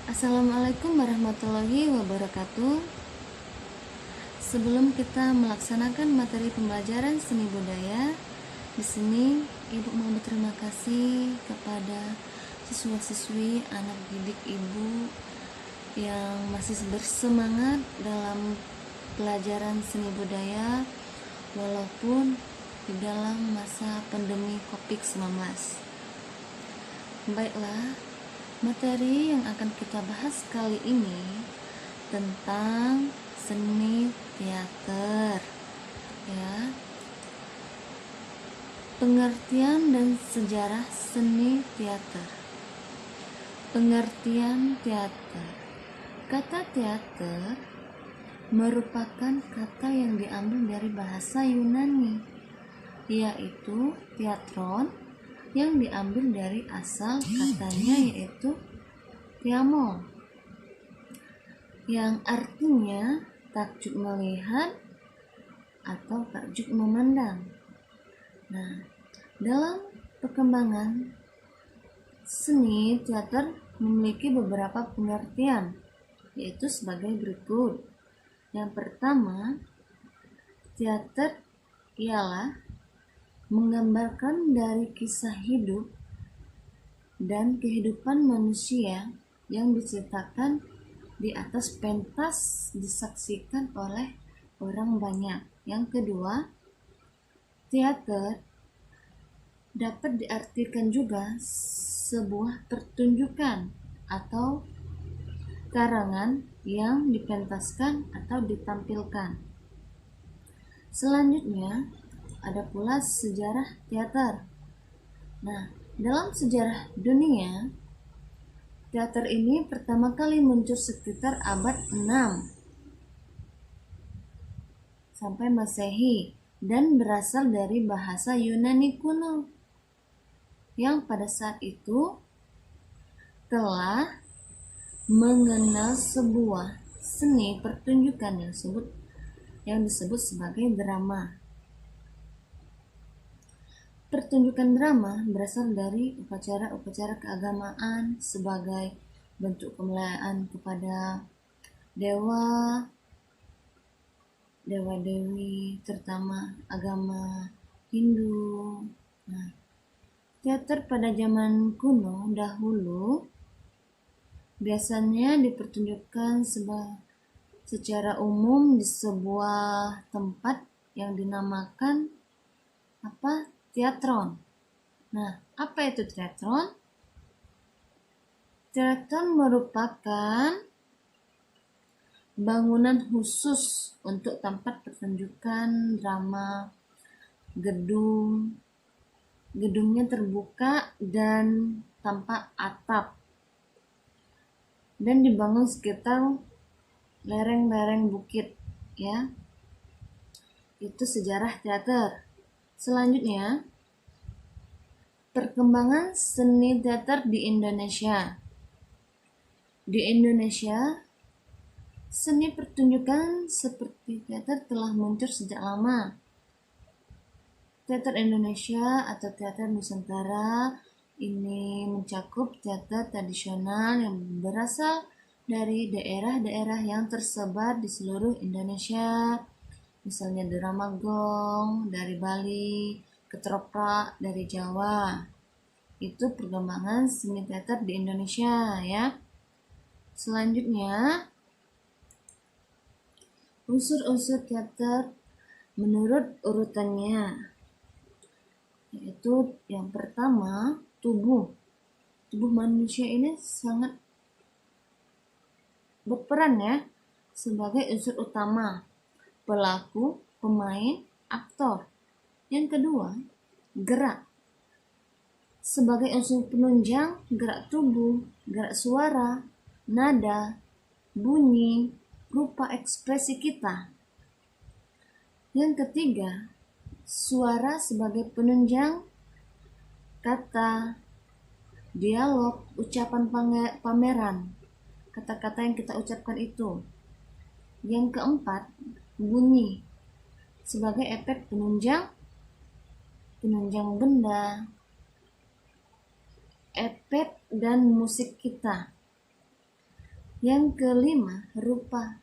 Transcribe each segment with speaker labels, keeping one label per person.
Speaker 1: Assalamualaikum warahmatullahi wabarakatuh. Sebelum kita melaksanakan materi pembelajaran seni budaya, di sini Ibu mau berterima kasih kepada siswa-siswi anak didik Ibu yang masih bersemangat dalam pelajaran seni budaya walaupun di dalam masa pandemi COVID-19. Baiklah, materi yang akan kita bahas kali ini tentang seni teater, ya. Pengertian dan sejarah seni teater. Pengertian teater. Kata teater merupakan kata yang diambil dari bahasa Yunani, yaitu teatron, yang diambil dari asal katanya yaitu tiamol, yang artinya takjub melihat atau takjub memandang. Nah, dalam perkembangan seni teater memiliki beberapa pengertian, yaitu sebagai berikut. Yang pertama, teater ialah menggambarkan dari kisah hidup dan kehidupan manusia yang diceritakan di atas pentas disaksikan oleh orang banyak. Yang kedua, teater dapat diartikan juga sebuah pertunjukan atau karangan yang dipentaskan atau ditampilkan. Selanjutnya, ada pula sejarah teater. Nah, dalam sejarah dunia, teater ini pertama kali muncul sekitar abad 6 sampai Masehi dan berasal dari bahasa Yunani kuno yang pada saat itu telah mengenal sebuah seni pertunjukan yang disebut sebagai drama. Pertunjukan drama berasal dari upacara-upacara keagamaan sebagai bentuk kemuliaan kepada dewa-dewi, terutama agama Hindu. Nah, teater pada zaman kuno dahulu biasanya dipertunjukkan secara umum di sebuah tempat yang dinamakan teatron. Nah, apa itu teatron? Teatron merupakan bangunan khusus untuk tempat pertunjukan drama. Gedungnya terbuka dan tanpa atap dan dibangun sekitar lereng-lereng bukit, ya. Itu sejarah teater. Selanjutnya, perkembangan seni teater di Indonesia. Di Indonesia, seni pertunjukan seperti teater telah muncul sejak lama. Teater Indonesia atau teater Nusantara ini mencakup teater tradisional yang berasal dari daerah-daerah yang tersebar di seluruh Indonesia. Misalnya drama gong dari Bali, ketoprak dari Jawa. Itu perkembangan seni teater di Indonesia, ya. Selanjutnya, unsur-unsur teater menurut urutannya, yaitu yang pertama, tubuh. Tubuh manusia ini sangat berperan, ya, sebagai unsur utama. Pelaku, pemain, aktor. Yang kedua, gerak. Sebagai unsur penunjang, gerak tubuh, gerak suara, nada, bunyi, rupa ekspresi kita. Yang ketiga, suara sebagai penunjang kata, dialog, ucapan pameran, kata-kata yang kita ucapkan itu. Yang keempat, bunyi sebagai efek penunjang benda, efek dan musik kita. Yang kelima, rupa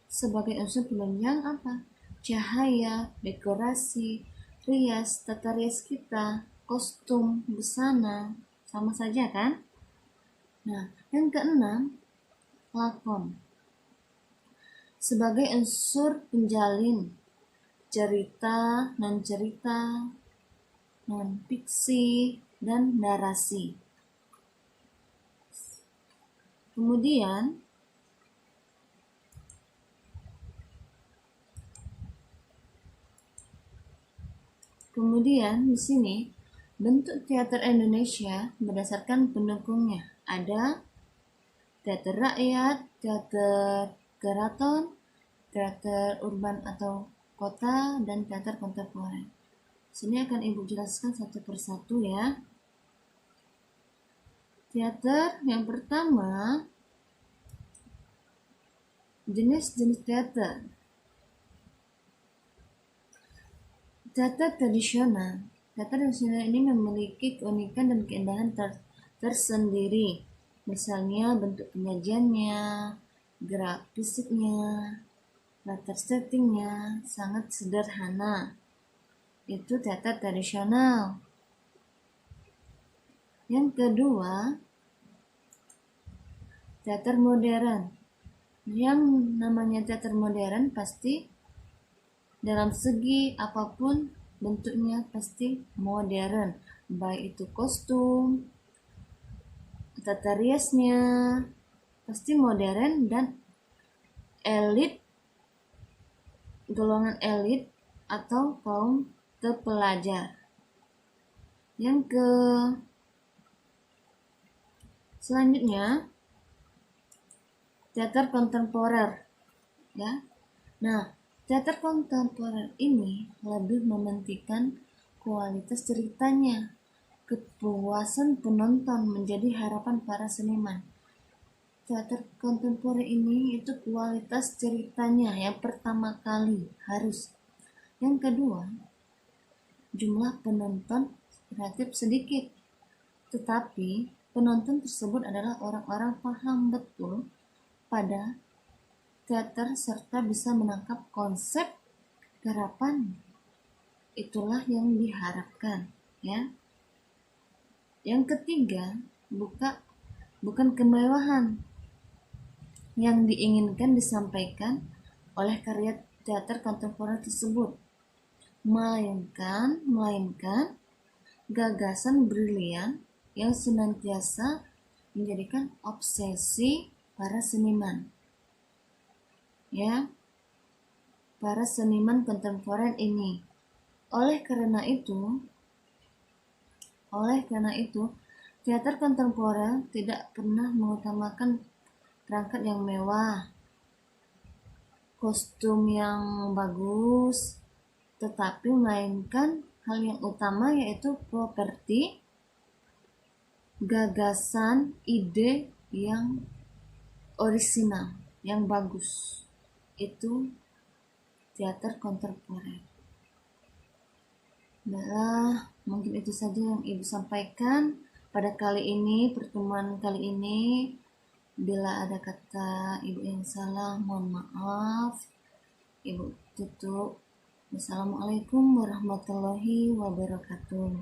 Speaker 1: sebagai unsur penunjang apa? Cahaya, dekorasi, rias, tata rias kita, kostum, busana, sama saja kan? Nah, yang keenam, lakon sebagai unsur penjalin cerita, non-cerita, non-fiksi, dan narasi. Kemudian di sini bentuk teater Indonesia berdasarkan pendukungnya. Ada teater rakyat, teater keraton, teater urban atau kota, dan teater kontemporer. Sini akan Ibu jelaskan satu persatu ya. Teater yang pertama, jenis-jenis teater. Teater tradisional. Teater tradisional ini memiliki keunikan dan keindahan tersendiri. Misalnya bentuk penyajiannya, gerak fisiknya, latar settingnya sangat sederhana. Itu teater tradisional. Yang kedua, teater modern. Yang namanya teater modern pasti dalam segi apapun bentuknya pasti modern, baik itu kostum, tata riasnya pasti modern, dan elit, golongan elit atau kaum terpelajar. Selanjutnya teater kontemporer ya. Nah, teater kontemporer ini lebih mementingkan kualitas ceritanya. Kepuasan penonton menjadi harapan para seniman. Teater kontemporer ini itu kualitas ceritanya yang pertama kali harus. Yang kedua, jumlah penonton relatif sedikit. Tetapi penonton tersebut adalah orang-orang paham betul pada teater serta bisa menangkap konsep garapan. Itulah yang diharapkan ya. Yang ketiga, bukan kemewahan yang diinginkan disampaikan oleh karya teater kontemporer tersebut, melainkan gagasan brilian yang senantiasa menjadikan obsesi para seniman. Ya, para seniman kontemporer ini. Oleh karena itu, teater kontemporer tidak pernah mengutamakan perangkat yang mewah, kostum yang bagus, tetapi melainkan hal yang utama yaitu properti, gagasan, ide yang orisinal, yang bagus. Itu teater kontemporer. Baiklah, mungkin itu saja yang Ibu sampaikan pada pertemuan kali ini. Bila ada kata Ibu yang salah, mohon maaf. Ibu tutup. Wassalamualaikum warahmatullahi wabarakatuh.